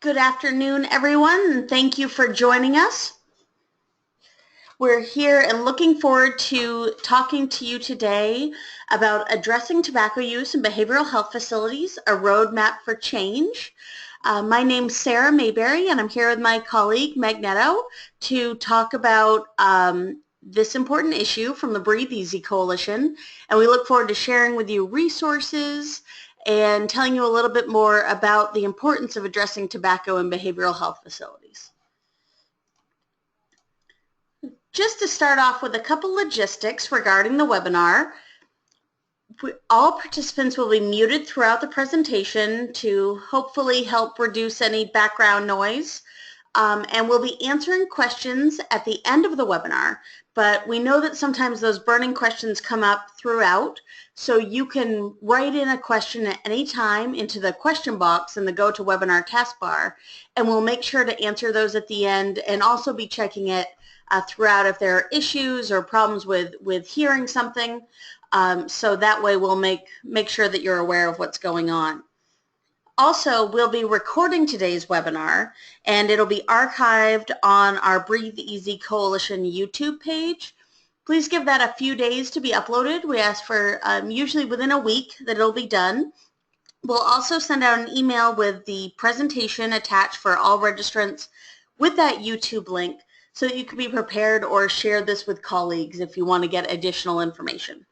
Good afternoon, everyone, and thank you for joining us. We're here and looking forward to talking to you today about addressing tobacco use in behavioral health facilities, a roadmap for change. My name's Sarah Mayberry, and I'm here with my colleague, Meg Netto, to talk about this important issue from the Breathe Easy Coalition, and we look forward to sharing with you resources and telling you a little bit more about the importance of addressing tobacco in behavioral health facilities. Just to start off with a couple logistics regarding the webinar, all participants will be muted throughout the presentation to hopefully help reduce any background noise. And we'll be answering questions at the end of the webinar, but we know that sometimes those burning questions come up throughout, so you can write in a question at any time into the question box in the GoToWebinar taskbar, and we'll make sure to answer those at the end and also be checking it throughout if there are issues or problems with hearing something, so that way we'll make sure that you're aware of what's going on. Also, we'll be recording today's webinar, and it'll be archived on our Breathe Easy Coalition YouTube page. Please give that a few days to be uploaded. We ask for usually within a week that it'll be done. We'll also send out an email with the presentation attached for all registrants with that YouTube link so that you can be prepared or share this with colleagues if you want to get additional information.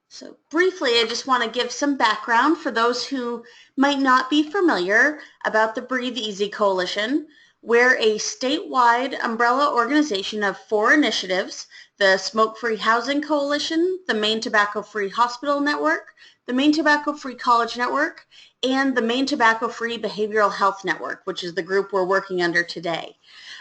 So briefly, I just want to give some background for those who might not be familiar about the Breathe Easy Coalition. We're a statewide umbrella organization of 4 initiatives: the Smoke-Free Housing Coalition, the Maine Tobacco-Free Hospital Network, the Maine Tobacco-Free College Network, and the Maine Tobacco-Free Behavioral Health Network, which is the group we're working under today.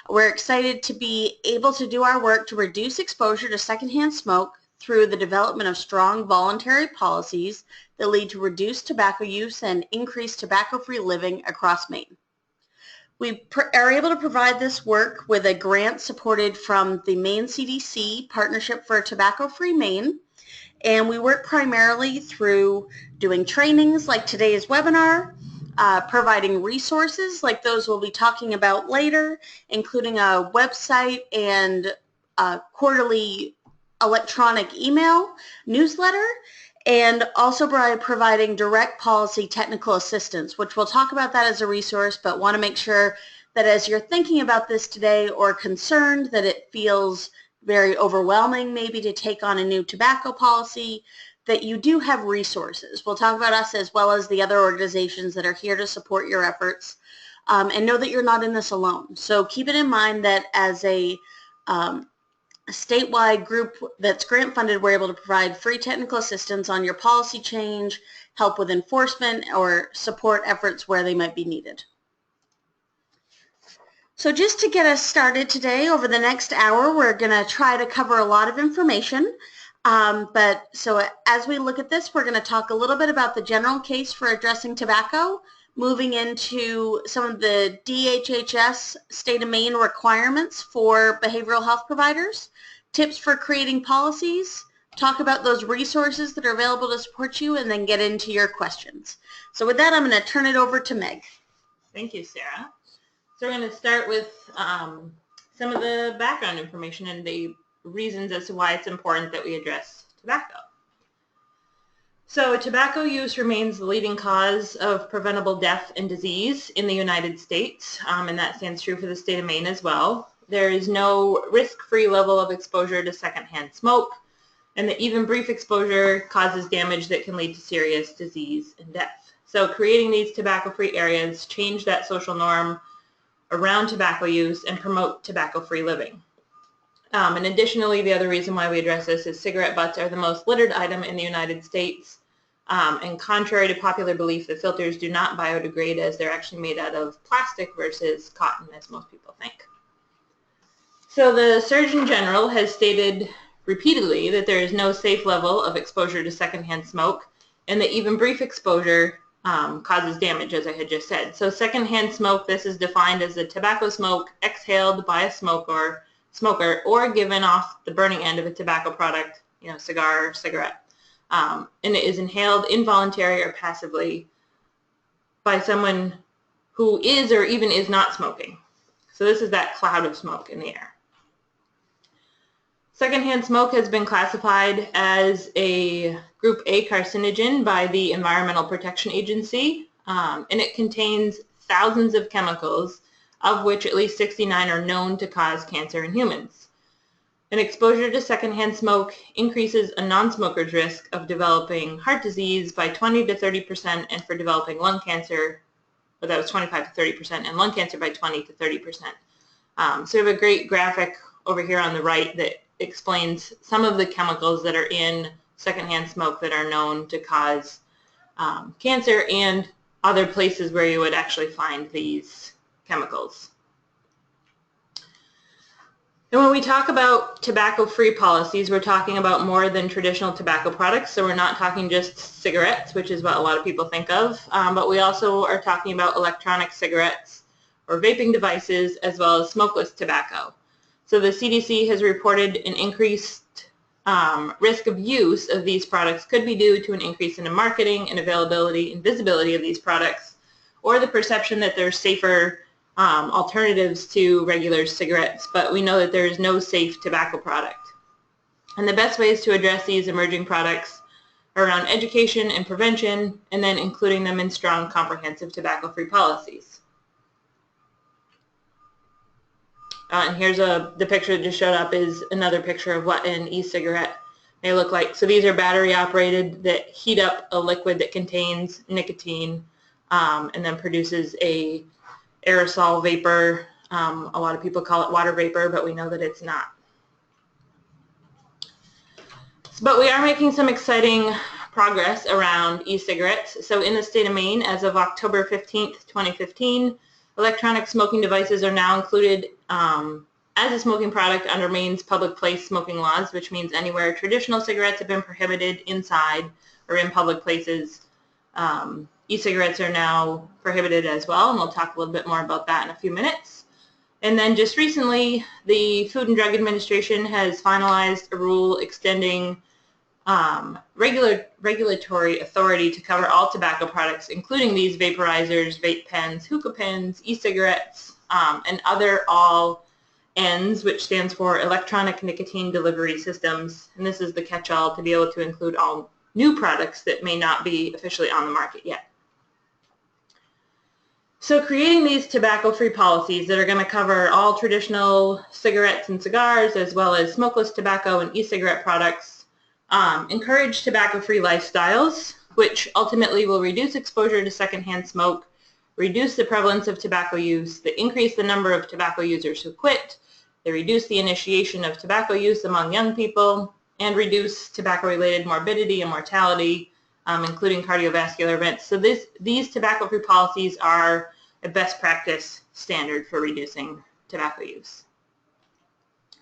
We're excited to be able to do our work to reduce exposure to secondhand smoke through the development of strong voluntary policies that lead to reduced tobacco use and increased tobacco-free living across Maine. We are able to provide this work with a grant supported from the Maine CDC Partnership for Tobacco-Free Maine, and we work primarily through doing trainings like today's webinar, providing resources like those we'll be talking about later, including a website and quarterly electronic email newsletter, and also by providing direct policy technical assistance, which we'll talk about that as a resource, but want to make sure that as you're thinking about this today or concerned that it feels very overwhelming maybe to take on a new tobacco policy, that you do have resources. We'll talk about us as well as the other organizations that are here to support your efforts, and know that you're not in this alone. So keep it in mind that as a statewide group that's grant funded, we're able to provide free technical assistance on your policy change, help with enforcement, or support efforts where they might be needed. So just to get us started today, over the next hour, we're going to try to cover a lot of information. So as we look at this, we're going to talk a little bit about the general case for addressing tobacco, moving into some of the DHHS state of Maine requirements for behavioral health providers, tips for creating policies, talk about those resources that are available to support you, and then get into your questions. So with that, I'm going to turn it over to Meg. Thank you, Sarah. So we're going to start with some of the background information and the reasons as to why it's important that we address tobacco. So tobacco use remains the leading cause of preventable death and disease in the United States, and that stands true for the state of Maine as well. There is no risk-free level of exposure to secondhand smoke, and that even brief exposure causes damage that can lead to serious disease and death. So creating these tobacco-free areas change that social norm around tobacco use and promote tobacco-free living. And additionally, the other reason why we address this is cigarette butts are the most littered item in the United States. And contrary to popular belief, the filters do not biodegrade as they're actually made out of plastic versus cotton, as most people think. So the Surgeon General has stated repeatedly that there is no safe level of exposure to secondhand smoke, and that even brief exposure causes damage, as I had just said. So secondhand smoke, this is defined as the tobacco smoke exhaled by a smoker or given off the burning end of a tobacco product, cigar or cigarette. And it is inhaled involuntarily or passively by someone who is or even is not smoking. So this is that cloud of smoke in the air. Secondhand smoke has been classified as a Group A carcinogen by the Environmental Protection Agency, and it contains thousands of chemicals, of which at least 69 are known to cause cancer in humans. An exposure to secondhand smoke increases a non-smoker's risk of developing heart disease by 20 to 30%, and for developing lung cancer, well, that was 25 to 30%, and lung cancer by 20 to 30%. So we have a great graphic over here on the right that explains some of the chemicals that are in secondhand smoke that are known to cause cancer, and other places where you would actually find these chemicals. And when we talk about tobacco-free policies, we're talking about more than traditional tobacco products. So we're not talking just cigarettes, which is what a lot of people think of, but we also are talking about electronic cigarettes or vaping devices, as well as smokeless tobacco. So the CDC has reported an increased risk of use of these products could be due to an increase in the marketing and availability and visibility of these products, or the perception that they're safer alternatives to regular cigarettes, but we know that there is no safe tobacco product. And the best ways to address these emerging products are around education and prevention, and then including them in strong, comprehensive tobacco-free policies. And here's the picture that just showed up is another picture of what an e-cigarette may look like. So these are battery operated that heat up a liquid that contains nicotine and then produces a aerosol vapor. A lot of people call it water vapor, but we know that it's not. But we are making some exciting progress around e-cigarettes. So in the state of Maine, as of October 15th, 2015, electronic smoking devices are now included as a smoking product under Maine's public place smoking laws, which means anywhere traditional cigarettes have been prohibited inside or in public places, e-cigarettes are now prohibited as well, and we'll talk a little bit more about that in a few minutes. And then just recently, the Food and Drug Administration has finalized a rule extending regulatory authority to cover all tobacco products, including these vaporizers, vape pens, hookah pens, e-cigarettes, and other all ENDS, which stands for Electronic Nicotine Delivery Systems. And this is the catch-all to be able to include all new products that may not be officially on the market yet. So creating these tobacco-free policies that are going to cover all traditional cigarettes and cigars, as well as smokeless tobacco and e-cigarette products, encourage tobacco-free lifestyles, which ultimately will reduce exposure to secondhand smoke, reduce the prevalence of tobacco use, they increase the number of tobacco users who quit, they reduce the initiation of tobacco use among young people, and reduce tobacco-related morbidity and mortality, including cardiovascular events. So these tobacco-free policies are a best practice standard for reducing tobacco use.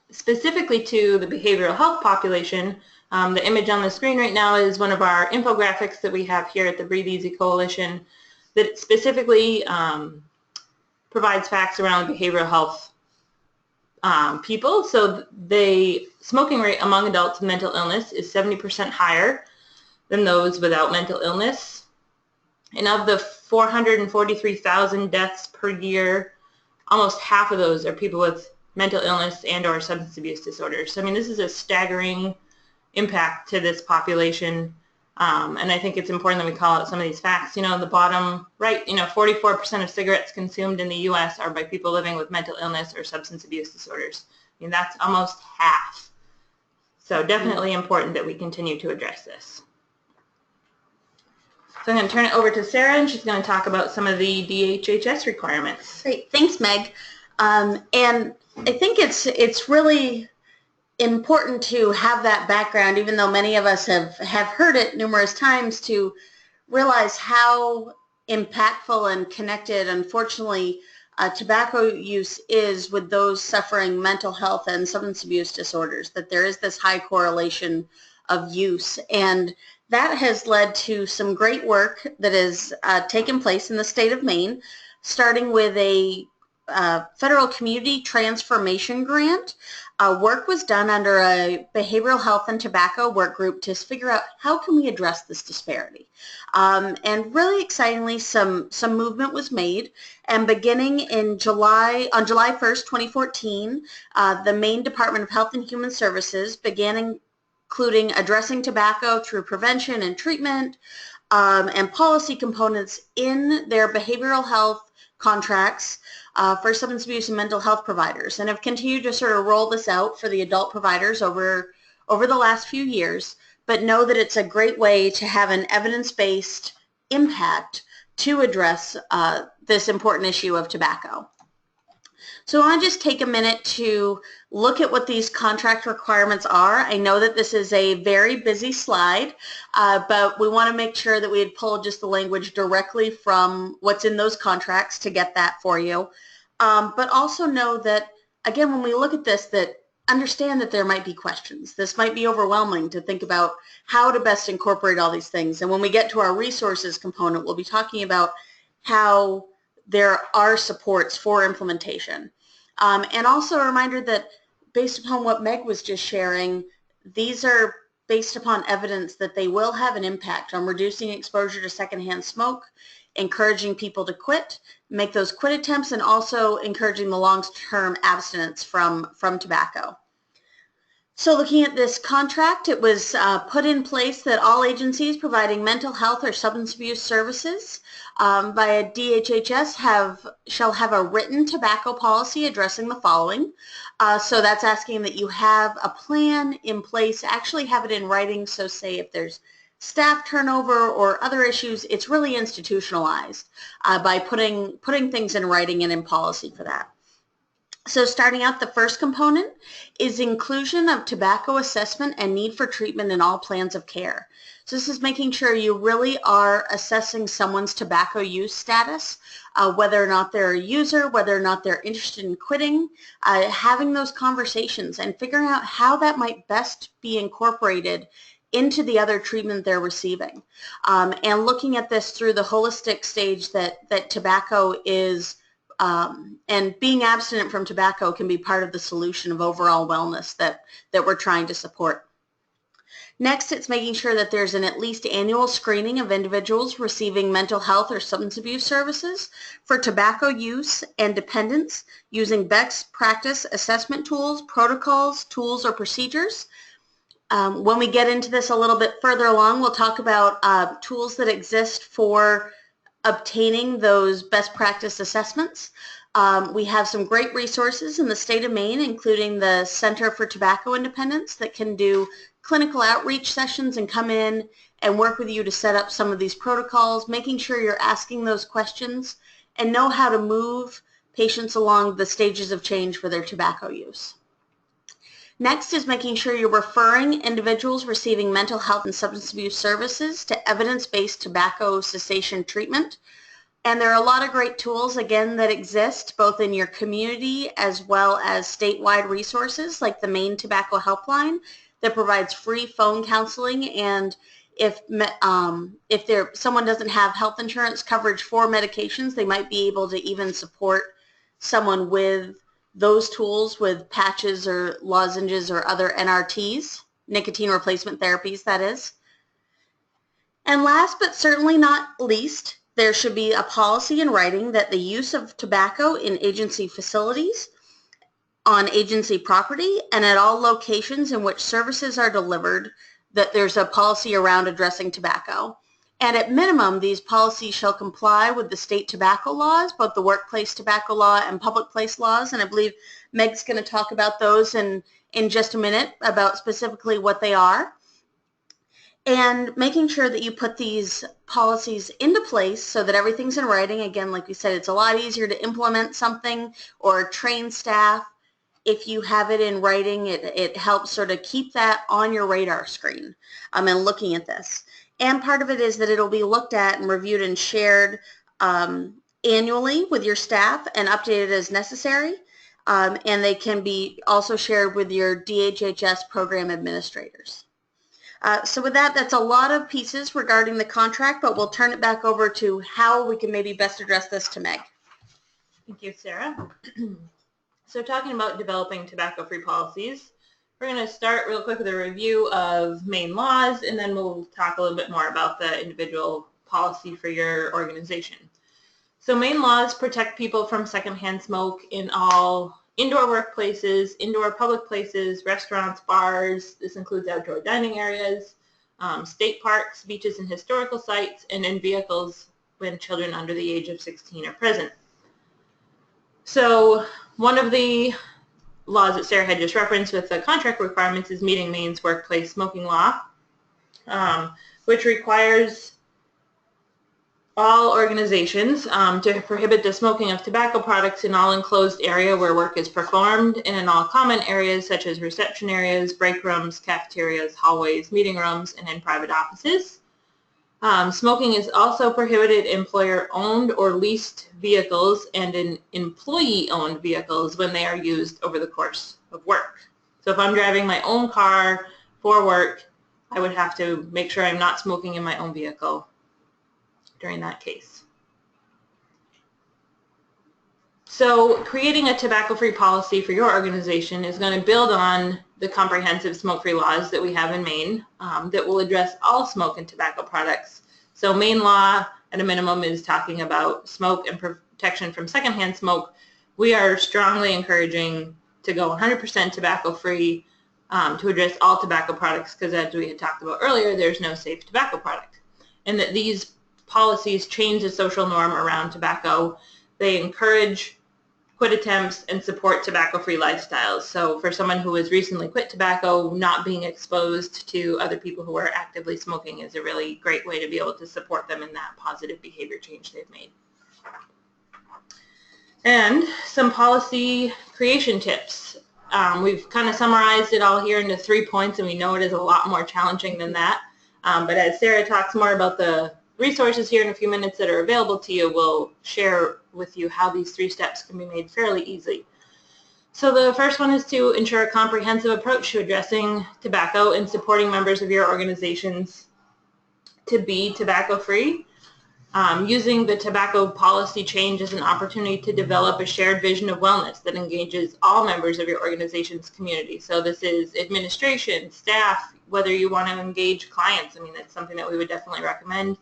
Specifically to the behavioral health population, the image on the screen right now is one of our infographics that we have here at the Breathe Easy Coalition that specifically provides facts around behavioral health people. So the smoking rate among adults with mental illness is 70% higher than those without mental illness. And of the 443,000 deaths per year, almost half of those are people with mental illness and or substance abuse disorders. So I mean, this is a staggering impact to this population. And I think it's important that we call out some of these facts. You know, the bottom right, 44% of cigarettes consumed in the U.S. are by people living with mental illness or substance abuse disorders. I mean, that's almost half. So definitely important that we continue to address this. So I'm going to turn it over to Sarah, and she's going to talk about some of the DHHS requirements. Great. Thanks, Meg. And I think it's really important to have that background, even though many of us have heard it numerous times, to realize how impactful and connected, unfortunately, tobacco use is with those suffering mental health and substance abuse disorders, that there is this high correlation of use. And that has led to some great work that has taken place in the state of Maine, starting with a Federal Community Transformation Grant. Work was done under a behavioral health and tobacco work group to figure out how can we address this disparity. And really excitingly, some movement was made. And beginning in on July 1st, 2014, the Maine Department of Health and Human Services began including addressing tobacco through prevention and treatment, and policy components in their behavioral health contracts for substance abuse and mental health providers, and have continued to sort of roll this out for the adult providers over the last few years, but know that it's a great way to have an evidence-based impact to address this important issue of tobacco. So I want to just take a minute to look at what these contract requirements are. I know that this is a very busy slide, but we want to make sure that we had pulled just the language directly from what's in those contracts to get that for you. But also know that, again, when we look at this, that understand that there might be questions. This might be overwhelming to think about how to best incorporate all these things. And when we get to our resources component, we'll be talking about how there are supports for implementation. And also a reminder that based upon what Meg was just sharing, these are based upon evidence that they will have an impact on reducing exposure to secondhand smoke, encouraging people to quit, make those quit attempts, and also encouraging the long-term abstinence from tobacco. So looking at this contract, it was put in place that all agencies providing mental health or substance abuse services via DHHS shall have a written tobacco policy addressing the following. So that's asking that you have a plan in place, actually have it in writing, so say if there's staff turnover or other issues, it's really institutionalized by putting things in writing and in policy for that. So starting out, the first component is inclusion of tobacco assessment and need for treatment in all plans of care. So this is making sure you really are assessing someone's tobacco use status, whether or not they're a user, whether or not they're interested in quitting, having those conversations and figuring out how that might best be incorporated into the other treatment they're receiving. And looking at this through the holistic stage that tobacco is, and being abstinent from tobacco can be part of the solution of overall wellness that we're trying to support. Next, it's making sure that there's an at least annual screening of individuals receiving mental health or substance abuse services for tobacco use and dependence using best practice assessment tools, protocols, tools, or procedures. When we get into this a little bit further along, we'll talk about tools that exist for obtaining those best practice assessments. We have some great resources in the state of Maine, including the Center for Tobacco Independence, that can do clinical outreach sessions and come in and work with you to set up some of these protocols, making sure you're asking those questions and know how to move patients along the stages of change for their tobacco use. Next is making sure you're referring individuals receiving mental health and substance abuse services to evidence-based tobacco cessation treatment. And there are a lot of great tools, again, that exist both in your community as well as statewide resources like the Maine Tobacco Helpline that provides free phone counseling. And if someone doesn't have health insurance coverage for medications, they might be able to even support someone with those tools with patches or lozenges or other NRTs, nicotine replacement therapies, that is. And last but certainly not least, there should be a policy in writing that the use of tobacco in agency facilities, on agency property, and at all locations in which services are delivered, that there's a policy around addressing tobacco. And at minimum, these policies shall comply with the state tobacco laws, both the workplace tobacco law and public place laws. And I believe Meg's going to talk about those in just a minute, about specifically what they are. And making sure that you put these policies into place so that everything's in writing. Again, like we said, it's a lot easier to implement something or train staff if you have it in writing. It helps sort of keep that on your radar screen and looking at this. And part of it is that it'll be looked at and reviewed and shared annually with your staff and updated as necessary. And they can be also shared with your DHHS program administrators. So with that, that's a lot of pieces regarding the contract, but we'll turn it back over to how we can maybe best address this to Meg. Thank you, Sarah. So talking about developing tobacco-free policies, we're going to start real quick with a review of Maine laws, and then we'll talk a little bit more about the individual policy for your organization. So Maine laws protect people from secondhand smoke in all indoor workplaces, indoor public places, restaurants, bars. This includes outdoor dining areas, state parks, beaches, and historical sites, and in vehicles when children under the age of 16 are present. So one of the laws that Sarah had just referenced with the contract requirements is meeting Maine's workplace smoking law, which requires all organizations to prohibit the smoking of tobacco products in all enclosed area where work is performed and in all common areas such as reception areas, break rooms, cafeterias, hallways, meeting rooms, and in private offices. Smoking is also prohibited in employer-owned or leased vehicles and in employee-owned vehicles when they are used over the course of work. So if I'm driving my own car for work, I would have to make sure I'm not smoking in my own vehicle during that case. So creating a tobacco-free policy for your organization is going to build on the comprehensive smoke-free laws that we have in Maine that will address all smoke and tobacco products. So Maine law, at a minimum, is talking about smoke and protection from secondhand smoke. We are strongly encouraging to go 100% tobacco-free to address all tobacco products because, as we had talked about earlier, there's no safe tobacco product. And that these policies change the social norm around tobacco. They encourage quit attempts and support tobacco-free lifestyles. So for someone who has recently quit tobacco, not being exposed to other people who are actively smoking is a really great way to be able to support them in that positive behavior change they've made. And some policy creation tips. We've kind of summarized it all here into 3 points, and we know it is a lot more challenging than that. But as Sarah talks more about the resources here in a few minutes that are available to you, we'll share with you how these 3 steps can be made fairly easily. So the first one is to ensure a comprehensive approach to addressing tobacco and supporting members of your organizations to be tobacco-free. Using the tobacco policy change as an opportunity to develop a shared vision of wellness that engages all members of your organization's community. So this is administration, staff, whether you want to engage clients. I mean, that's something that we would definitely recommend.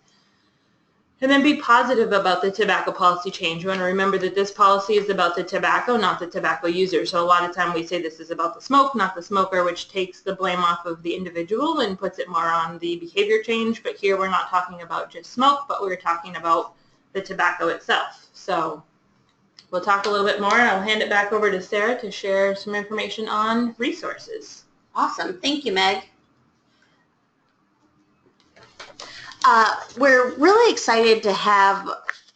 And then be positive about the tobacco policy change. You want to remember that this policy is about the tobacco, not the tobacco user. So a lot of time we say this is about the smoke, not the smoker, which takes the blame off of the individual and puts it more on the behavior change. But here we're not talking about just smoke, but we're talking about the tobacco itself. So we'll talk a little bit more, and I'll hand it back over to Sarah to share some information on resources. Awesome. Thank you, Meg. We're really excited to have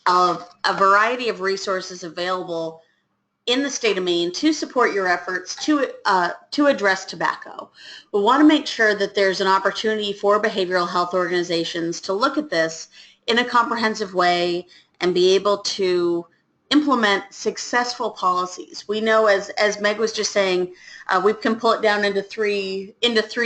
a variety of resources available in the state of Maine to support your efforts to address tobacco. We want to make sure that there's an opportunity for behavioral health organizations to look at this in a comprehensive way and be able to implement successful policies. We know, as Meg was just saying, we can pull it down into three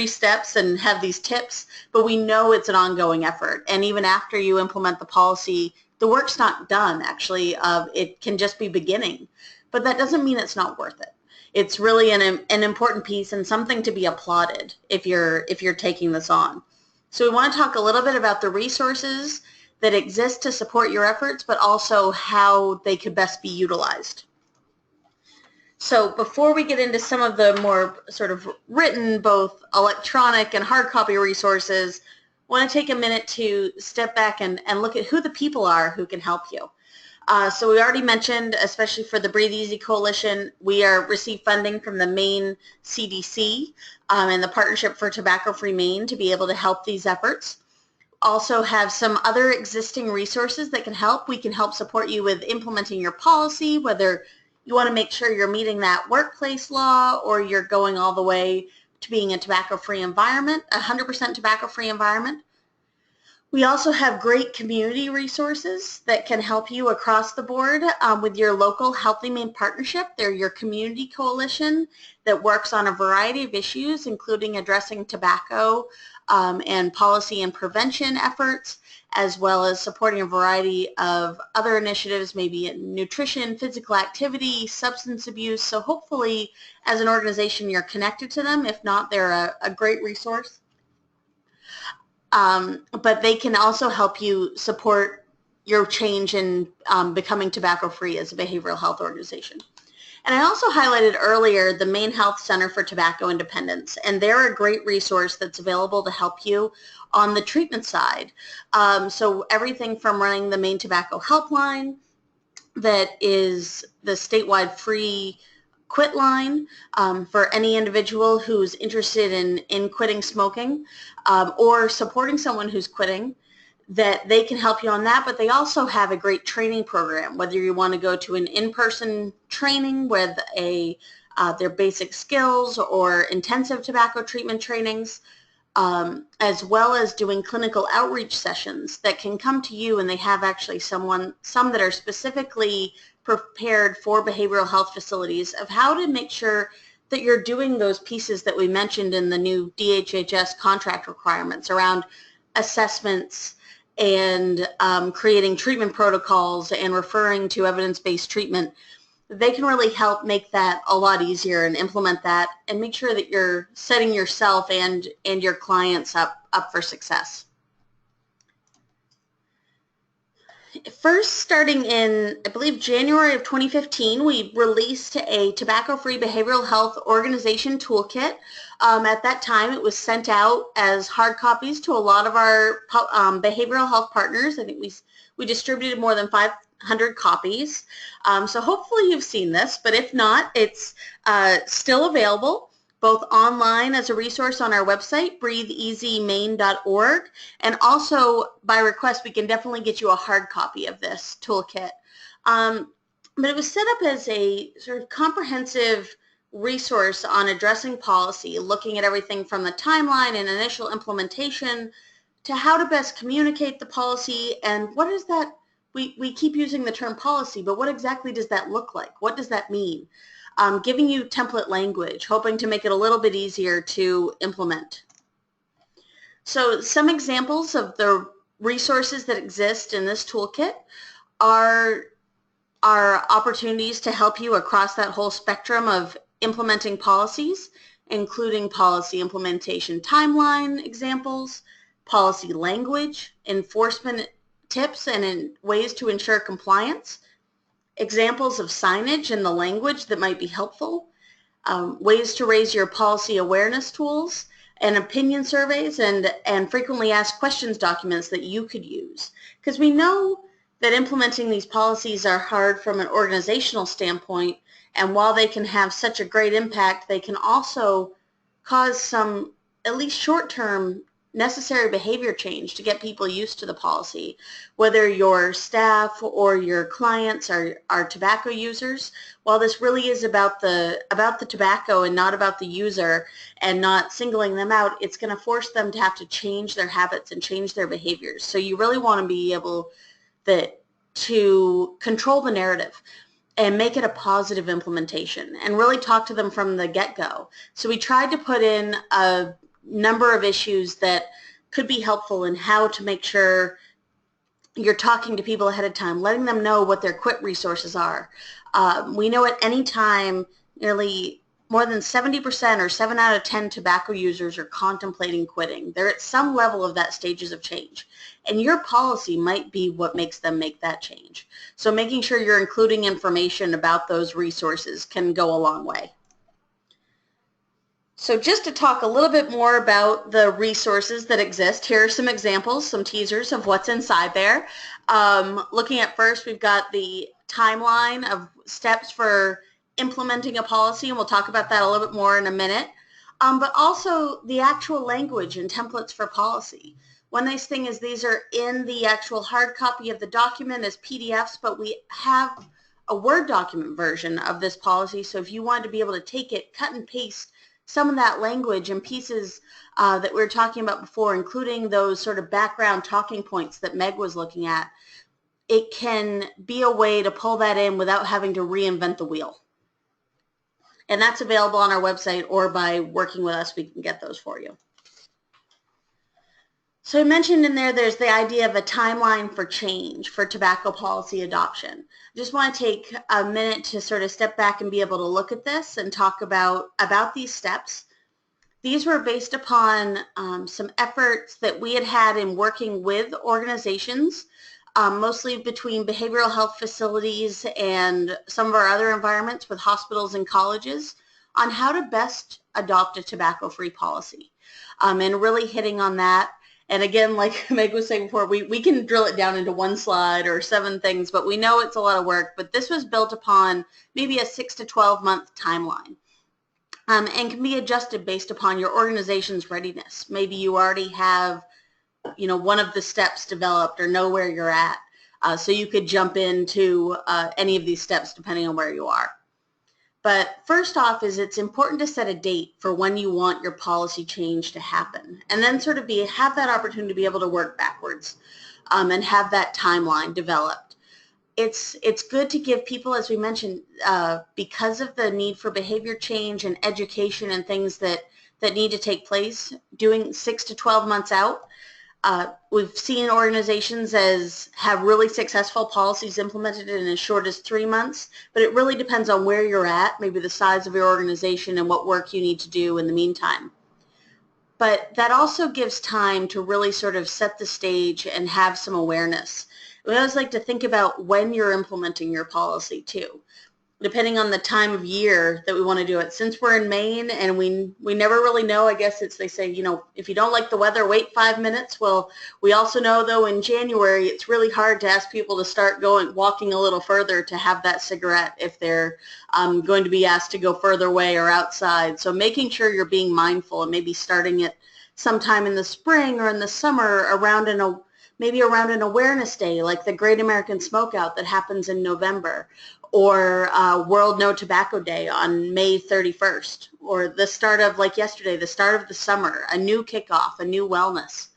steps and have these tips, but we know it's an ongoing effort. And even after you implement the policy, the work's not done, actually. It can just be beginning, but that doesn't mean it's not worth it. It's really an important piece and something to be applauded if you're taking this on. So we want to talk a little bit about the resources that exist to support your efforts, but also how they could best be utilized. So before we get into some of the more sort of written, both electronic and hard copy resources, I want to take a minute to step back and look at who the people are who can help you. So we already mentioned, especially for the Breathe Easy Coalition, we receive funding from the Maine CDC and the Partnership for Tobacco-Free Maine to be able to help these efforts. Also have some other existing resources that can help. We can help support you with implementing your policy, whether you want to make sure you're meeting that workplace law or you're going all the way to being a tobacco-free environment, 100% tobacco-free environment. We also have great community resources that can help you across the board with your local Healthy Maine Partnership. They're your community coalition that works on a variety of issues, including addressing tobacco and policy and prevention efforts, as well as supporting a variety of other initiatives, maybe in nutrition, physical activity, substance abuse. So hopefully, as an organization, you're connected to them. If not, they're a great resource. But they can also help you support your change in becoming tobacco-free as a behavioral health organization. And I also highlighted earlier the Maine Health Center for Tobacco Independence, and they're a great resource that's available to help you on the treatment side. So everything from running the Maine Tobacco Helpline, that is the statewide free quit line for any individual who's interested in quitting smoking or supporting someone who's quitting, that they can help you on that. But they also have a great training program, whether you want to go to an in-person training with their basic skills or intensive tobacco treatment trainings, as well as doing clinical outreach sessions that can come to you, and they have actually some that are specifically prepared for behavioral health facilities of how to make sure that you're doing those pieces that we mentioned in the new DHHS contract requirements around assessments and creating treatment protocols and referring to evidence-based treatment. They can really help make that a lot easier and implement that and make sure that you're setting yourself and your clients up for success. First, starting in, I believe, January of 2015, we released a tobacco-free behavioral health organization toolkit. At that time, it was sent out as hard copies to a lot of our behavioral health partners. I think we distributed more than 500 copies. So hopefully you've seen this, but if not, it's still available both online as a resource on our website, breatheasymaine.org, and also by request we can definitely get you a hard copy of this toolkit. But it was set up as a sort of comprehensive resource on addressing policy, looking at everything from the timeline and initial implementation to how to best communicate the policy and what is that. We keep using the term policy, but what exactly does that look like? What does that mean? Giving you template language, hoping to make it a little bit easier to implement. So some examples of the resources that exist in this toolkit are opportunities to help you across that whole spectrum of implementing policies, including policy implementation timeline examples, policy language, enforcement tips and in ways to ensure compliance, examples of signage and the language that might be helpful, ways to raise your policy awareness tools, and opinion surveys and frequently asked questions documents that you could use. Because we know that implementing these policies are hard from an organizational standpoint, and while they can have such a great impact, they can also cause some, at least short-term, necessary behavior change to get people used to the policy, whether your staff or your clients are tobacco users. While this really is about the tobacco and not about the user and not singling them out, it's going to force them to have to change their habits and change their behaviors. So you really want to be able to control the narrative and make it a positive implementation and really talk to them from the get-go. So we tried to put in a number of issues that could be helpful in how to make sure you're talking to people ahead of time, letting them know what their quit resources are. We know at any time nearly more than 70% or 7 out of 10 tobacco users are contemplating quitting. They're at some level of that stages of change. And your policy might be what makes them make that change. So making sure you're including information about those resources can go a long way. So just to talk a little bit more about the resources that exist, here are some examples, some teasers of what's inside there. Looking at first, we've got the timeline of steps for implementing a policy, and we'll talk about that a little bit more in a minute, but also the actual language and templates for policy. One nice thing is these are in the actual hard copy of the document as PDFs, but we have a Word document version of this policy, so if you wanted to be able to take it, cut and paste some of that language and pieces that we were talking about before, including those sort of background talking points that Meg was looking at, it can be a way to pull that in without having to reinvent the wheel. And that's available on our website, or by working with us, we can get those for you. So I mentioned in there's the idea of a timeline for change for tobacco policy adoption. I just want to take a minute to sort of step back and be able to look at this and talk about these steps. These were based upon some efforts that we had in working with organizations, mostly between behavioral health facilities and some of our other environments with hospitals and colleges, on how to best adopt a tobacco-free policy, and really hitting on that. And again, like Meg was saying before, we can drill it down into one slide or 7 things, but we know it's a lot of work. But this was built upon maybe a 6 to 12 month timeline, and can be adjusted based upon your organization's readiness. Maybe you already have, one of the steps developed or know where you're at, so you could jump into any of these steps depending on where you are. But first off is it's important to set a date for when you want your policy change to happen, and then sort of have that opportunity to be able to work backwards, and have that timeline developed. It's good to give people, as we mentioned, because of the need for behavior change and education and things that need to take place, doing 6 to 12 months out. We've seen organizations have really successful policies implemented in as short as 3 months, but it really depends on where you're at, maybe the size of your organization and what work you need to do in the meantime. But that also gives time to really sort of set the stage and have some awareness. We always like to think about when you're implementing your policy too, depending on the time of year that we want to do it. Since we're in Maine and we never really know, I guess they say, if you don't like the weather, wait 5 minutes. Well, we also know though in January, it's really hard to ask people to start walking a little further to have that cigarette if they're going to be asked to go further away or outside. So making sure you're being mindful and maybe starting it sometime in the spring or in the summer maybe around an awareness day like the Great American Smokeout that happens in November, or World No Tobacco Day on May 31st, or the start of, like yesterday, the start of the summer, a new kickoff, a new wellness.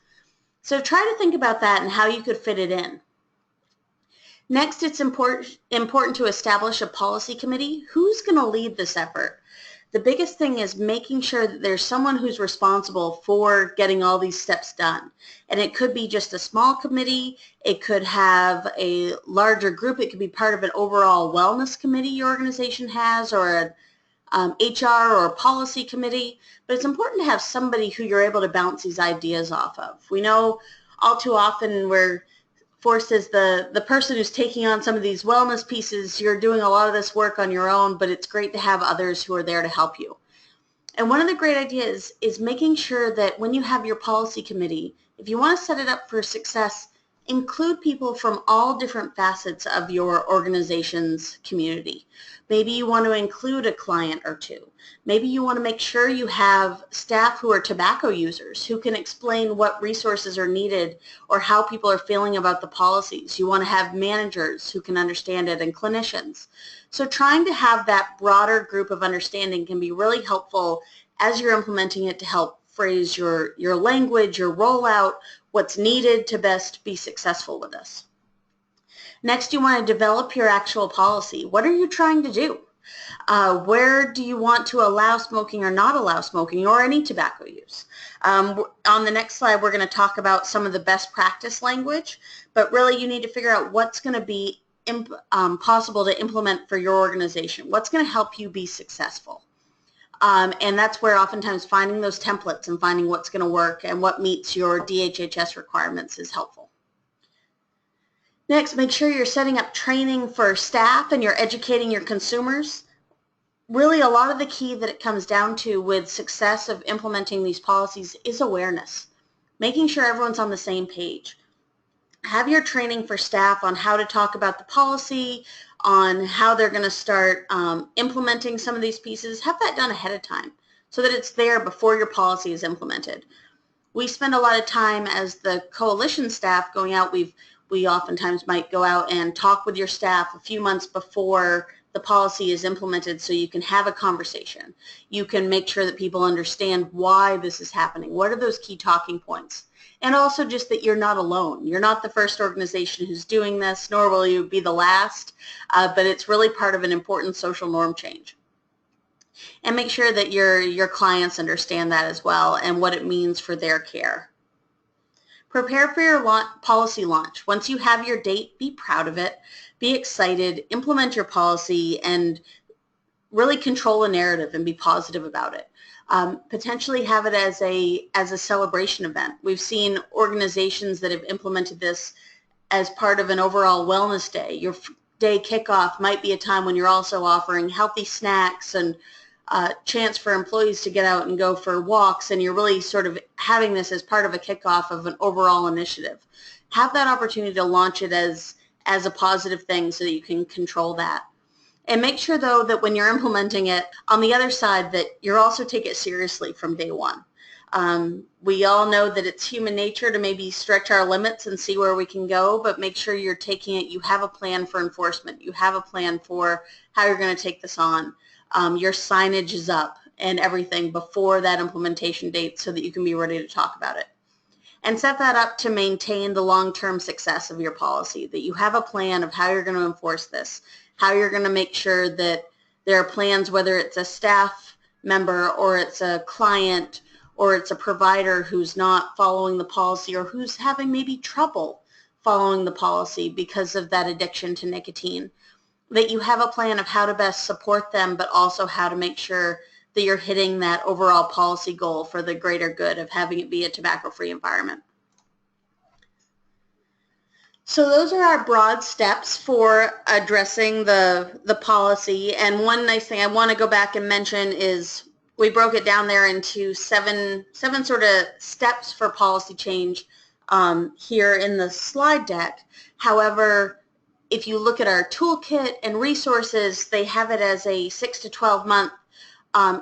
So try to think about that and how you could fit it in. Next, it's important to establish a policy committee. Who's going to lead this effort? The biggest thing is making sure that there's someone who's responsible for getting all these steps done. And it could be just a small committee. It could have a larger group. It could be part of an overall wellness committee your organization has, or an HR or a policy committee. But it's important to have somebody who you're able to bounce these ideas off of. We know all too often we're forced as the person who's taking on some of these wellness pieces, you're doing a lot of this work on your own, but it's great to have others who are there to help you. And one of the great ideas is making sure that when you have your policy committee, if you want to set it up for success, include people from all different facets of your organization's community. Maybe you want to include a client or two. Maybe you want to make sure you have staff who are tobacco users who can explain what resources are needed or how people are feeling about the policies. You want to have managers who can understand it and clinicians. So trying to have that broader group of understanding can be really helpful as you're implementing it to help phrase your language, your rollout, what's needed to best be successful with this. Next, you want to develop your actual policy. What are you trying to do? Where do you want to allow smoking or not allow smoking, or any tobacco use? On the next slide, we're going to talk about some of the best practice language, but really you need to figure out what's going to be possible to implement for your organization. What's going to help you be successful? And that's where oftentimes finding those templates and finding what's going to work and what meets your DHHS requirements is helpful. Next, make sure you're setting up training for staff and you're educating your consumers. Really, a lot of the key that it comes down to with success of implementing these policies is awareness, making sure everyone's on the same page. Have your training for staff on how to talk about the policy, on how they're going to start implementing some of these pieces. Have that done ahead of time so that it's there before your policy is implemented. We spend a lot of time as the coalition staff going out. We oftentimes might go out and talk with your staff a few months before the policy is implemented so you can have a conversation. You can make sure that people understand why this is happening. What are those key talking points? And also just that you're not alone. You're not the first organization who's doing this, nor will you be the last, but it's really part of an important social norm change. And make sure that your clients understand that as well and what it means for their care. Prepare for your policy launch. Once you have your date, be proud of it, be excited, implement your policy, and really control the narrative and be positive about it. Potentially have it as a celebration event. We've seen organizations that have implemented this as part of an overall wellness day. Your day kickoff might be a time when you're also offering healthy snacks and chance for employees to get out and go for walks, and you're really sort of having this as part of a kickoff of an overall initiative. Have that opportunity to launch it as a positive thing so that you can control that. And make sure, though, that when you're implementing it, on the other side, that you're also take it seriously from day one. We all know that it's human nature to maybe stretch our limits and see where we can go, but make sure you're taking it, you have a plan for enforcement, you have a plan for how you're going to take this on. Your signage is up and everything before that implementation date so that you can be ready to talk about it. And set that up to maintain the long-term success of your policy, that you have a plan of how you're going to enforce this, how you're going to make sure that there are plans, whether it's a staff member or it's a client or it's a provider who's not following the policy or who's having maybe trouble following the policy because of that addiction to nicotine, that you have a plan of how to best support them, but also how to make sure that you're hitting that overall policy goal for the greater good of having it be a tobacco-free environment. So those are our broad steps for addressing the policy. And one nice thing I want to go back and mention is we broke it down there into seven sort of steps for policy change here in the slide deck. However, if you look at our toolkit and resources, they have it as a 6 to 12 month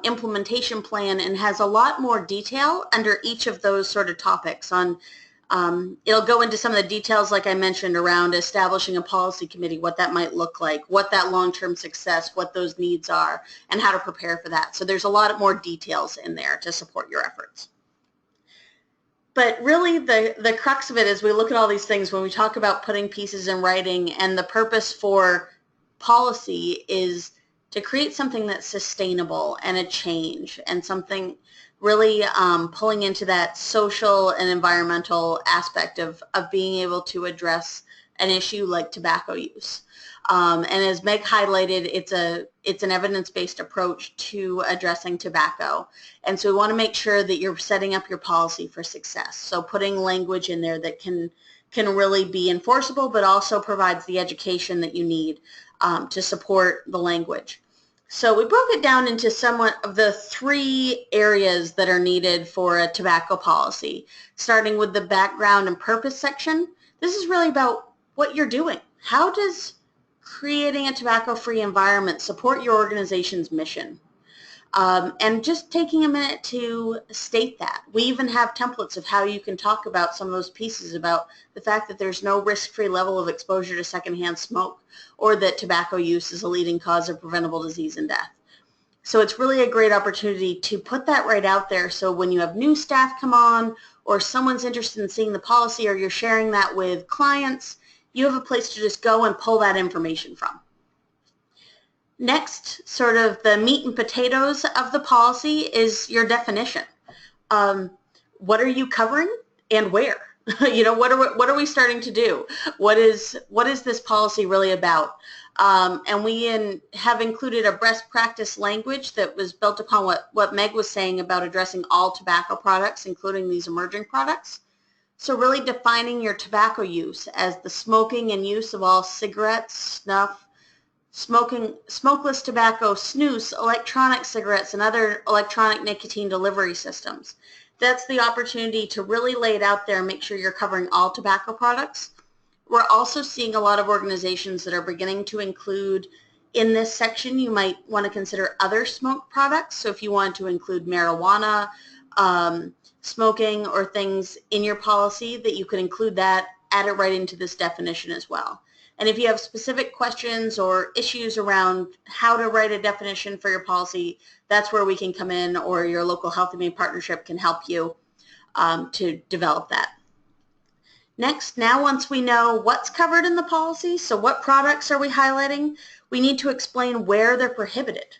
implementation plan and has a lot more detail under each of those sort of topics. It'll go into some of the details, like I mentioned, around establishing a policy committee, what that might look like, what that long-term success, what those needs are, and how to prepare for that. So there's a lot more details in there to support your efforts. But really the crux of it is we look at all these things when we talk about putting pieces in writing, and the purpose for policy is to create something that's sustainable and a change and something really pulling into that social and environmental aspect of being able to address an issue like tobacco use. And as Meg highlighted, it's an evidence-based approach to addressing tobacco. And so we want to make sure that you're setting up your policy for success. So putting language in there that can really be enforceable, but also provides the education that you need to support the language. So we broke it down into somewhat of the 3 areas that are needed for a tobacco policy, starting with the background and purpose section. This is really about what you're doing. How does creating a tobacco-free environment support your organization's mission? And just taking a minute to state that. We even have templates of how you can talk about some of those pieces about the fact that there's no risk-free level of exposure to secondhand smoke, or that tobacco use is a leading cause of preventable disease and death. So it's really a great opportunity to put that right out there, so when you have new staff come on or someone's interested in seeing the policy or you're sharing that with clients, you have a place to just go and pull that information from. Next, sort of the meat and potatoes of the policy is your definition. What are you covering and where? You know, what are we starting to do? What is this policy really about? And we have included a best practice language that was built upon what Meg was saying about addressing all tobacco products, including these emerging products. So really defining your tobacco use as the smoking and use of all cigarettes, snuff, smokeless tobacco, snus, electronic cigarettes, and other electronic nicotine delivery systems. That's the opportunity to really lay it out there and make sure you're covering all tobacco products. We're also seeing a lot of organizations that are beginning to include in this section, you might want to consider other smoke products. So if you want to include marijuana, smoking, or things in your policy, that you could include that, add it right into this definition as well. And if you have specific questions or issues around how to write a definition for your policy, that's where we can come in, or your local Healthy Maine partnership can help you to develop that. Next, now once we know what's covered in the policy, so what products are we highlighting, we need to explain where they're prohibited.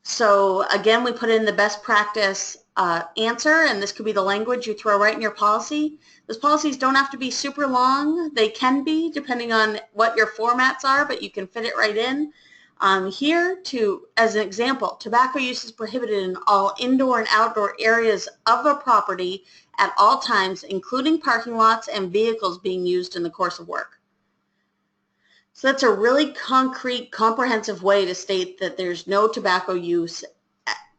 So again, we put in the best practice answer, and this could be the language you throw right in your policy. Those policies don't have to be super long. They can be, depending on what your formats are, but you can fit it right in. Here, as an example, tobacco use is prohibited in all indoor and outdoor areas of a property at all times, including parking lots and vehicles being used in the course of work. So that's a really concrete, comprehensive way to state that there's no tobacco use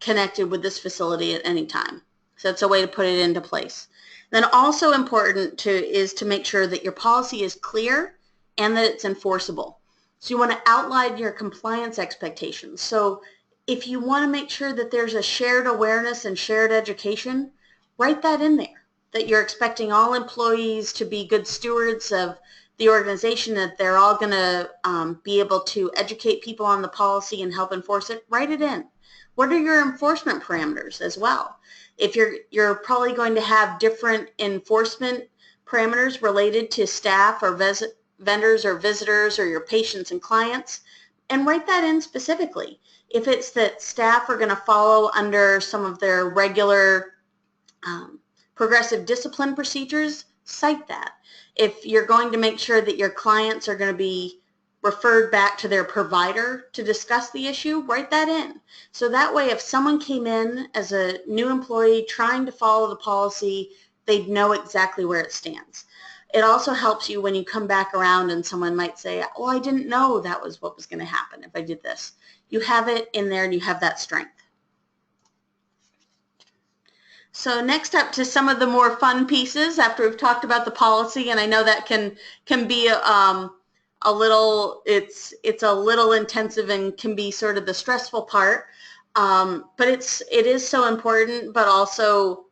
connected with this facility at any time. So that's a way to put it into place. Then also important is to make sure that your policy is clear and that it's enforceable. So you want to outline your compliance expectations. So if you want to make sure that there's a shared awareness and shared education, write that in there, that you're expecting all employees to be good stewards of the organization, that they're all going to be able to educate people on the policy and help enforce it. Write it in. What are your enforcement parameters as well? If you're probably going to have different enforcement parameters related to staff or vendors or visitors or your patients and clients, and write that in specifically. If it's that staff are going to follow under some of their regular progressive discipline procedures, cite that. If you're going to make sure that your clients are going to be referred back to their provider to discuss the issue, write that in. So that way, if someone came in as a new employee trying to follow the policy, they'd know exactly where it stands. It also helps you when you come back around and someone might say, oh, I didn't know that was what was going to happen if I did this. You have it in there and you have that strength. So next up to some of the more fun pieces after we've talked about the policy, and I know that can be a little, it's a little intensive and can be sort of the stressful part, but it is so important, but also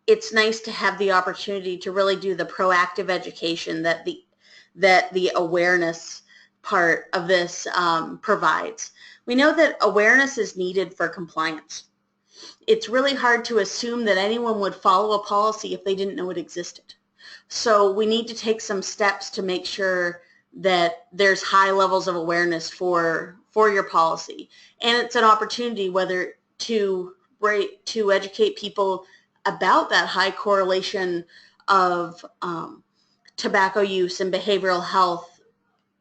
it's nice to have the opportunity to really do the proactive education that the awareness part of this provides. We know that awareness is needed for compliance. It's really hard to assume that anyone would follow a policy if they didn't know it existed. So we need to take some steps to make sure that there's high levels of awareness for your policy. And it's an opportunity whether to educate people about that high correlation of tobacco use and behavioral health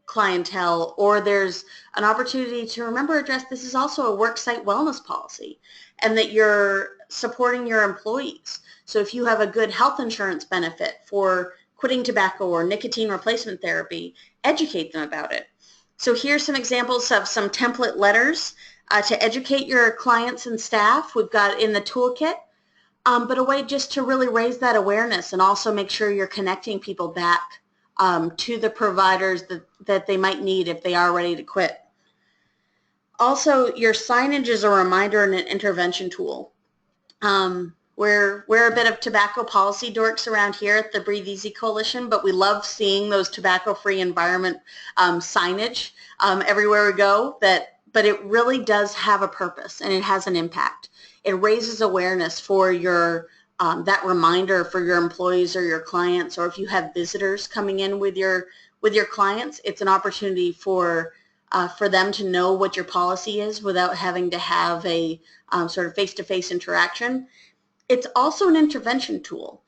clientele, or there's an opportunity to remember address this is also a worksite wellness policy and that you're supporting your employees. So if you have a good health insurance benefit for quitting tobacco or nicotine replacement therapy, educate them about it. So here's some examples of some template letters to educate your clients and staff. We've got in the toolkit, but a way just to really raise that awareness and also make sure you're connecting people back to the providers that they might need if they are ready to quit. Also, your signage is a reminder and an intervention tool. We're a bit of tobacco policy dorks around here at the Breathe Easy Coalition, but we love seeing those tobacco-free environment signage everywhere we go. But it really does have a purpose and it has an impact. It raises awareness for your that reminder for your employees or your clients, or if you have visitors coming in with your clients, it's an opportunity for them to know what your policy is without having to have a sort of face-to-face interaction. It's also an intervention tool.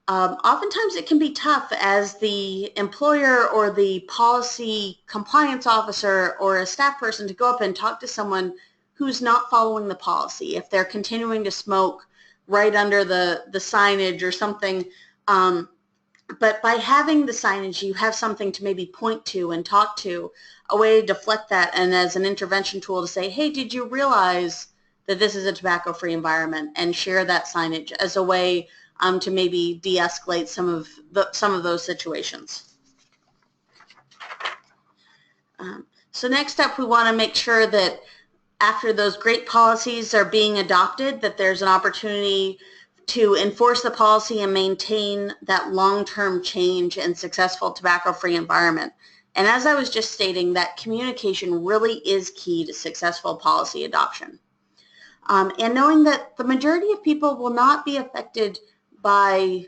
Oftentimes it can be tough as the employer or the policy compliance officer or a staff person to go up and talk to someone who's not following the policy. If they're continuing to smoke right under the signage or something, but by having the signage, you have something to maybe point to and talk to, a way to deflect that, and as an intervention tool to say, hey, did you realize that this is a tobacco-free environment, and share that signage as a way to maybe de-escalate some of those situations. So next up, we want to make sure that after those great policies are being adopted, that there's an opportunity to enforce the policy and maintain that long-term change and successful tobacco-free environment. And as I was just stating, that communication really is key to successful policy adoption. And knowing that the majority of people will not be affected by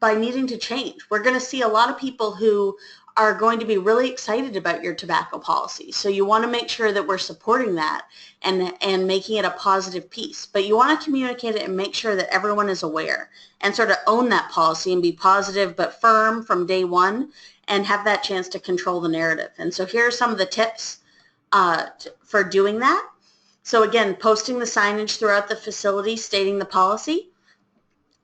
needing to change. We're going to see a lot of people who are going to be really excited about your tobacco policy. So you want to make sure that we're supporting that and making it a positive piece. But you want to communicate it and make sure that everyone is aware and sort of own that policy and be positive but firm from day one and have that chance to control the narrative. And so here are some of the tips for doing that. So again, posting the signage throughout the facility stating the policy.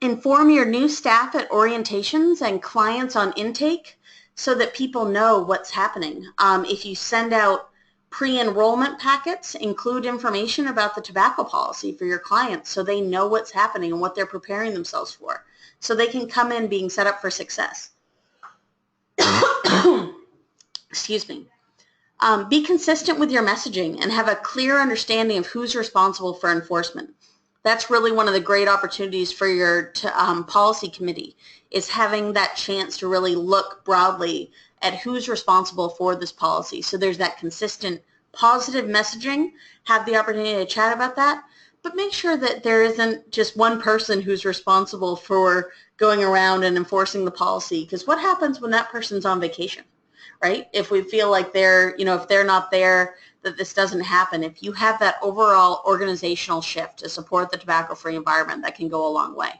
Inform your new staff at orientations and clients on intake so that people know what's happening. If you send out pre-enrollment packets, include information about the tobacco policy for your clients so they know what's happening and what they're preparing themselves for, so they can come in being set up for success. Excuse me. Be consistent with your messaging and have a clear understanding of who's responsible for enforcement. That's really one of the great opportunities for your policy committee, is having that chance to really look broadly at who's responsible for this policy. So there's that consistent positive messaging. Have the opportunity to chat about that, but make sure that there isn't just one person who's responsible for going around and enforcing the policy, because what happens when that person's on vacation, right? If we feel like they're, if they're not there, that this doesn't happen. If you have that overall organizational shift to support the tobacco-free environment, that can go a long way.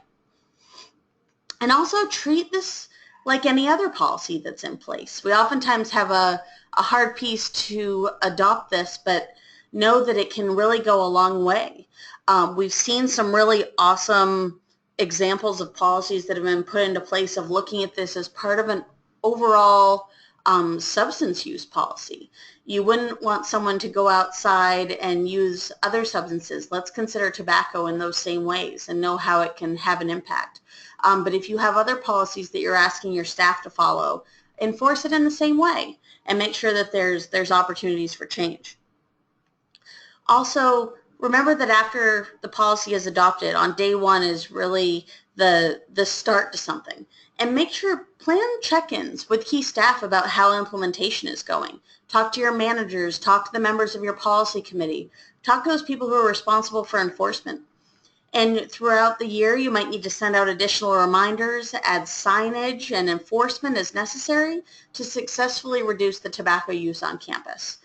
And also treat this like any other policy that's in place. We oftentimes have a hard piece to adopt this, but know that it can really go a long way. We've seen some really awesome examples of policies that have been put into place of looking at this as part of an overall substance use policy. You wouldn't want someone to go outside and use other substances. Let's consider tobacco in those same ways and know how it can have an impact. But if you have other policies that you're asking your staff to follow, enforce it in the same way and make sure that there's opportunities for change. Also, remember that after the policy is adopted, on day one is really the start to something. And make sure, plan check-ins with key staff about how implementation is going. Talk to your managers, talk to the members of your policy committee, talk to those people who are responsible for enforcement. And throughout the year, you might need to send out additional reminders, add signage and enforcement as necessary to successfully reduce the tobacco use on campus.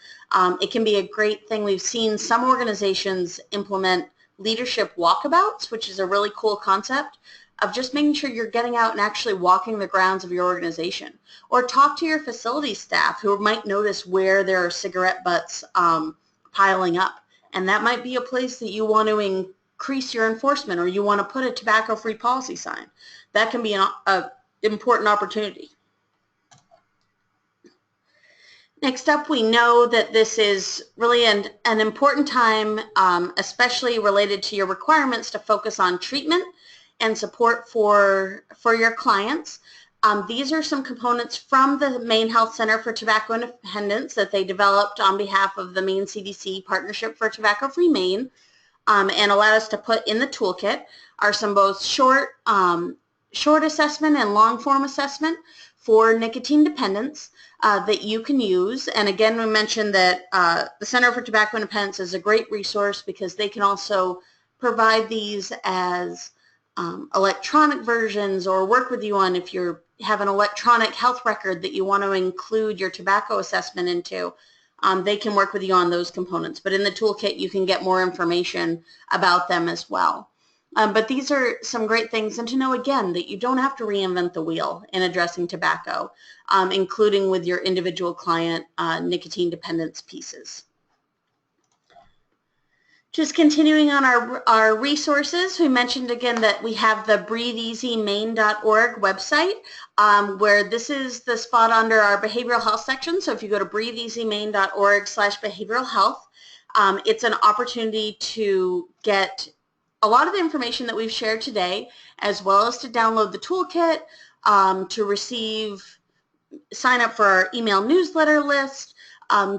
It can be a great thing. We've seen some organizations implement leadership walkabouts, which is a really cool concept of just making sure you're getting out and actually walking the grounds of your organization. Or talk to your facility staff who might notice where there are cigarette butts piling up. And that might be a place that you want to increase your enforcement, or you want to put a tobacco-free policy sign. That can be an important opportunity. Next up, we know that this is really an important time, especially related to your requirements to focus on treatment and support for your clients. These are some components from the Maine Health Center for Tobacco Independence that they developed on behalf of the Maine CDC Partnership for Tobacco-Free Maine, and allowed us to put in the toolkit are some both short assessment and long form assessment for nicotine dependence that you can use. And again, we mentioned that the Center for Tobacco Independence is a great resource because they can also provide these as electronic versions, or work with you on if you have an electronic health record that you want to include your tobacco assessment into. They can work with you on those components. But in the toolkit, you can get more information about them as well. But these are some great things, and to know again that you don't have to reinvent the wheel in addressing tobacco, including with your individual client nicotine dependence pieces. Just continuing on our resources, we mentioned again that we have the breatheeasymaine.org website, where this is the spot under our behavioral health section. So if you go to breatheeasymaine.org/behavioral health, it's an opportunity to get a lot of the information that we've shared today, as well as to download the toolkit, to sign up for our email newsletter list,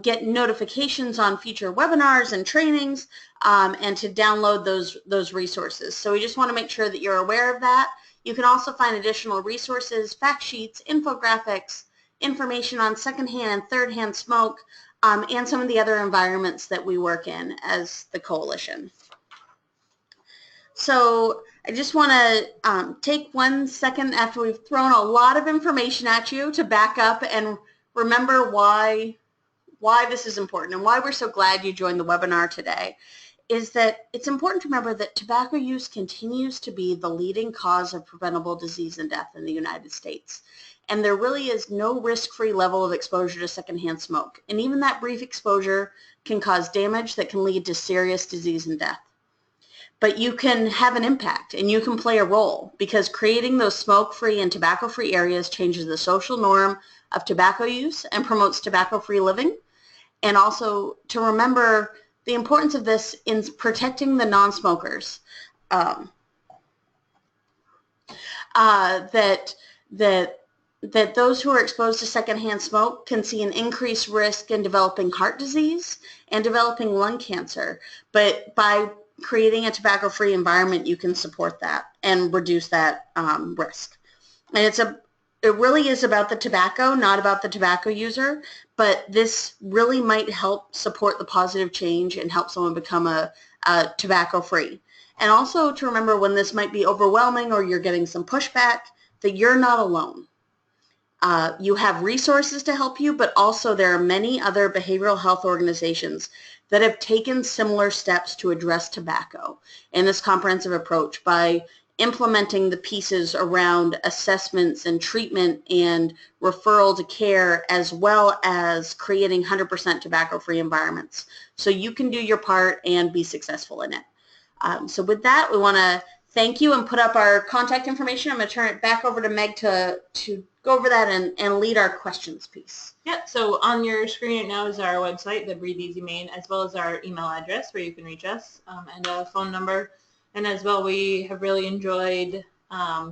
get notifications on future webinars and trainings, and to download those resources. So we just want to make sure that you're aware of that. You can also find additional resources, fact sheets, infographics, information on secondhand and third-hand smoke, and some of the other environments that we work in as the coalition. So I just want to take 1 second after we've thrown a lot of information at you to back up and remember why this is important and why we're so glad you joined the webinar today. Is that it's important to remember that tobacco use continues to be the leading cause of preventable disease and death in the United States. And there really is no risk-free level of exposure to secondhand smoke. And even that brief exposure can cause damage that can lead to serious disease and death. But you can have an impact and you can play a role, because creating those smoke-free and tobacco-free areas changes the social norm of tobacco use and promotes tobacco-free living. And also to remember the importance of this in protecting the non-smokers. That those who are exposed to secondhand smoke can see an increased risk in developing heart disease and developing lung cancer. But by creating a tobacco-free environment, you can support that and reduce that risk. And it really is about the tobacco, not about the tobacco user, but this really might help support the positive change and help someone become a tobacco-free. And also to remember, when this might be overwhelming or you're getting some pushback, that you're not alone. You have resources to help you, but also there are many other behavioral health organizations that have taken similar steps to address tobacco in this comprehensive approach by implementing the pieces around assessments and treatment and referral to care, as well as creating 100% tobacco-free environments. So you can do your part and be successful in it. So with that, we want to thank you and put up our contact information. I'm going to turn it back over to Meg to go over that and lead our questions piece. Yeah, so on your screen right now is our website, the Breathe Easy Maine, as well as our email address where you can reach us, and a phone number. And as well, we have really enjoyed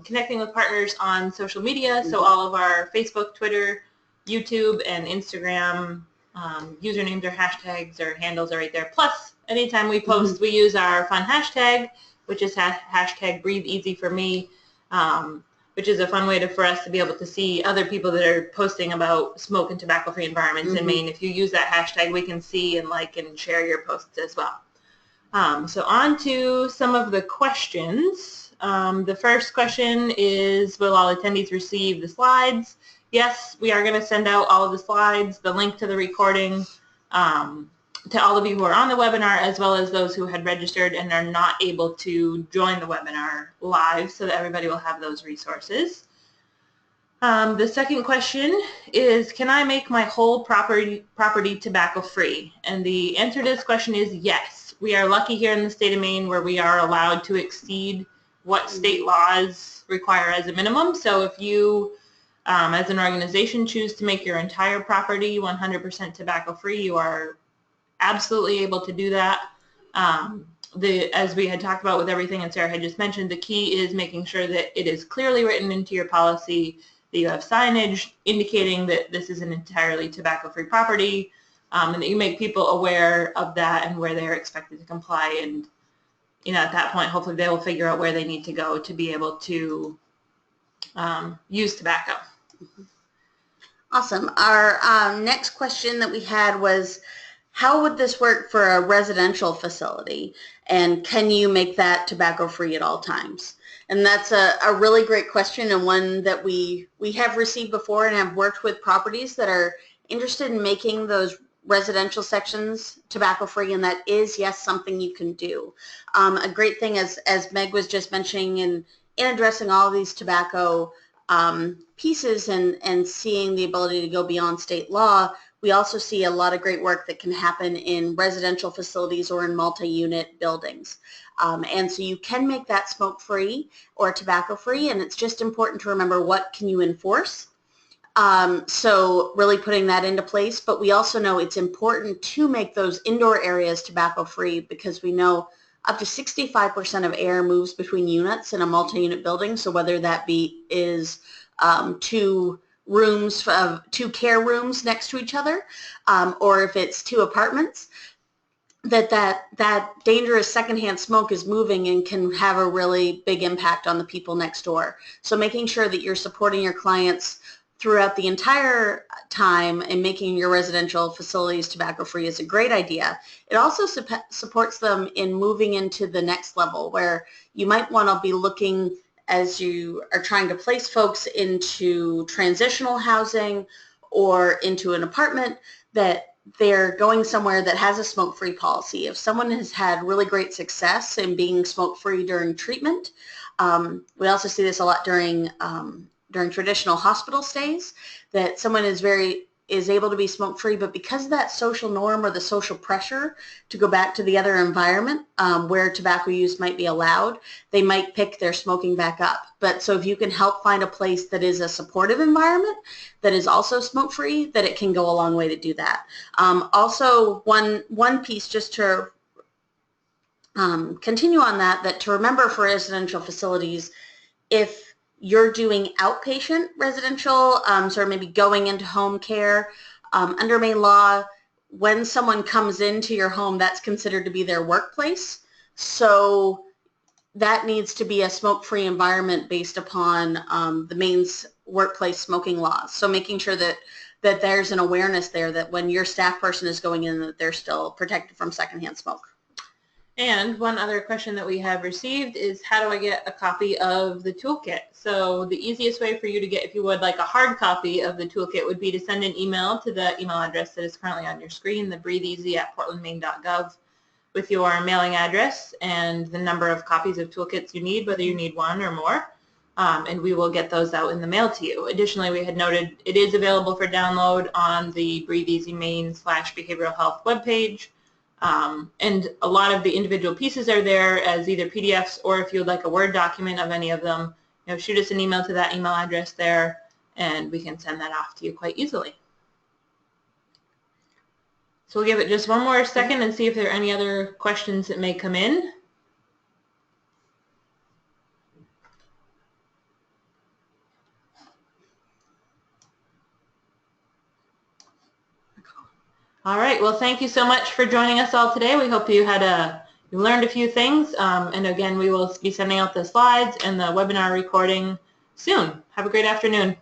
connecting with partners on social media. So all of our Facebook, Twitter, YouTube, and Instagram usernames or hashtags or handles are right there. Plus, anytime we post, we use our fun hashtag, which is hashtag Breathe Easy for me, which is a fun way for us to be able to see other people that are posting about smoke and tobacco-free environments in Maine. If you use that hashtag, we can see and like and share your posts as well. So on to some of the questions. The first question is, will all attendees receive the slides? Yes, we are going to send out all of the slides, the link to the recording, to all of you who are on the webinar, as well as those who had registered and are not able to join the webinar live, so that everybody will have those resources. The second question is, can I make my whole property tobacco-free? And the answer to this question is yes. We are lucky here in the state of Maine where we are allowed to exceed what state laws require as a minimum. So if you, as an organization, choose to make your entire property 100% tobacco-free, you are absolutely able to do that. As we had talked about with everything and Sarah had just mentioned, the key is making sure that it is clearly written into your policy, that you have signage indicating that this is an entirely tobacco-free property, and that you make people aware of that and where they're expected to comply. And at that point, hopefully they will figure out where they need to go to be able to use tobacco. Awesome. Our next question that we had was, how would this work for a residential facility, and can you make that tobacco-free at all times? And that's a really great question, and one that we have received before and have worked with properties that are interested in making those residential sections tobacco-free, and that is, yes, something you can do. A great thing, as Meg was just mentioning, in addressing all of these tobacco pieces and seeing the ability to go beyond state law, we also see a lot of great work that can happen in residential facilities or in multi-unit buildings. And so you can make that smoke-free or tobacco-free, and it's just important to remember, what can you enforce? So really putting that into place, but we also know it's important to make those indoor areas tobacco-free, because we know up to 65% of air moves between units in a multi-unit building. So whether that is two care rooms next to each other, or if it's two apartments, that dangerous secondhand smoke is moving and can have a really big impact on the people next door. So making sure that you're supporting your clients throughout the entire time and making your residential facilities tobacco-free is a great idea. It also supports them in moving into the next level, where you might want to be looking, as you are trying to place folks into transitional housing or into an apartment, that they're going somewhere that has a smoke-free policy. If someone has had really great success in being smoke-free during treatment, we also see this a lot during traditional hospital stays, that someone is able to be smoke-free, but because of that social norm or the social pressure to go back to the other environment where tobacco use might be allowed, they might pick their smoking back up. But so if you can help find a place that is a supportive environment that is also smoke-free, that it can go a long way to do that. Also, one piece just to continue on that to remember for residential facilities, if you're doing outpatient residential, so maybe going into home care, under Maine law, when someone comes into your home, that's considered to be their workplace. So that needs to be a smoke-free environment based upon the Maine's workplace smoking laws. So making sure that there's an awareness there that when your staff person is going in, that they're still protected from secondhand smoke. And one other question that we have received is, how do I get a copy of the toolkit? So the easiest way for you to get, if you would like a hard copy of the toolkit, would be to send an email to the email address that is currently on your screen, the breatheeasy@portlandmaine.gov, with your mailing address and the number of copies of toolkits you need, whether you need one or more, and we will get those out in the mail to you. Additionally, we had noted it is available for download on the Breathe Easy Maine/behavioral health webpage. And a lot of the individual pieces are there as either PDFs, or if you would like a Word document of any of them, shoot us an email to that email address there, and we can send that off to you quite easily. So we'll give it just one more second and see if there are any other questions that may come in. All right. Well, thank you so much for joining us all today. We hope you learned a few things. And again, we will be sending out the slides and the webinar recording soon. Have a great afternoon.